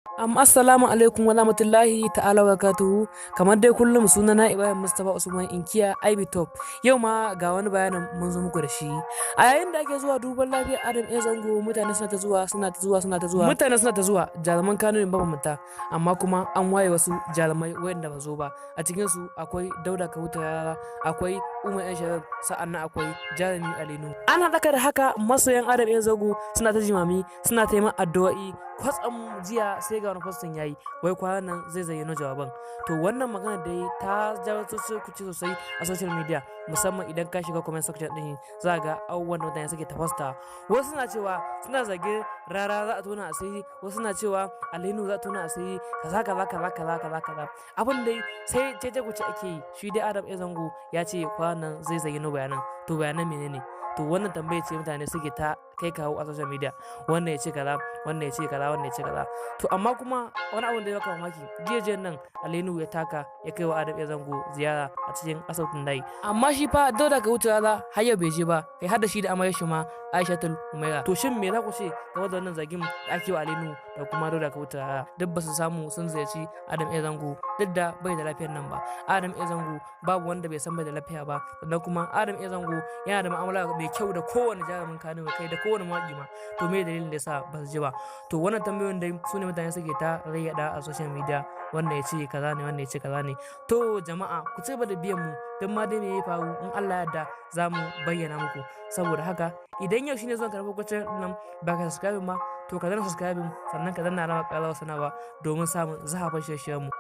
Assalamu alaikum wa rahmatullahi ta'ala wa barakatuhu. Kamar dai kullum sunana Ibrahim Mustapha Usman Inkiya IB Top. Yau ma ga wani bayanin mun zo muku da shi. A yayin da ake zuwa duban lafiyar Adam A Zango, mutane suna ta zuwa jaruman Kano mabambanta, amma kuma an waye wasu jarumai wayanda ba zo ba. A cikin su akwai Dauda Kahuta Rarara, akwai Umar Yan Sharif, sa'annan akwai jarumi alinuhu. Ana daka da haka masoyan Adam A Zango suna ta jimami, suna ta yi addu'o'i. Kwatsam jiya sai ga wani postin yayi wai kwanan nan zai zayyano jawaban. To wannan magana da ta jawo kuci sosai a social media, musamman idan ka shiga comment section din za ga abubuwan da mutane suke ta posta. Wasu suna cewa suna zargin rara za a tona asiri, wasu suna cewa alinuhu za a tona asiri, kaza. Abin dai sai cece kuce ake yi. Shi dai Adam A Zango ya ce kwanan nan zai zayyano bayanan. To bayanan menene? To wannan tambaye ce mutane suke ta kai kawo a social media, wannan ya ce kaza, wannan ya ce kaza. To amma kuma wani abin da ya baka mamaki, jiya nan alinuhu ya taka ya kai wa Adam A Zango ziyara a cikin asibitin dai, amma shi fa Dauda Kahuta Rarara har yau bai je ba, kai har da shi da amaryar shi ma Aishatul Umaira. To shin me za ku ce game da wannan zargin da ake wa alinuhu da kuma Dauda Kahuta Rarara? Duk ba su samu sun ziyarci Adam A Zango duk da bai da lafiyar nan ba. Adam A Zango babu wanda bai san bai da lafiya ba, sannan kuma Adam A Zango yana da mu'amala mai kyau da kowane jarumin Kano, kai da kowane mawaƙi ma. To me dalilin da yasa ba su je ba? To wannan tambayoyin dai su ne mutane suke ta rayyada a social media, wanda ya ce kaza ne, wanda ya ce kaza ne. To jama'a ku ci gaba da biyan mu, don ma dai me ya faru in Allah ya yarda za mu bayyana muku. Saboda haka idan yau shine zuwan karɓar kwacin nan ba ka subscribe ma, to ka danna subscribe sannan ka danna alamar ƙararrawar sanarwa domin samun zahaban shirye-shiryen mu.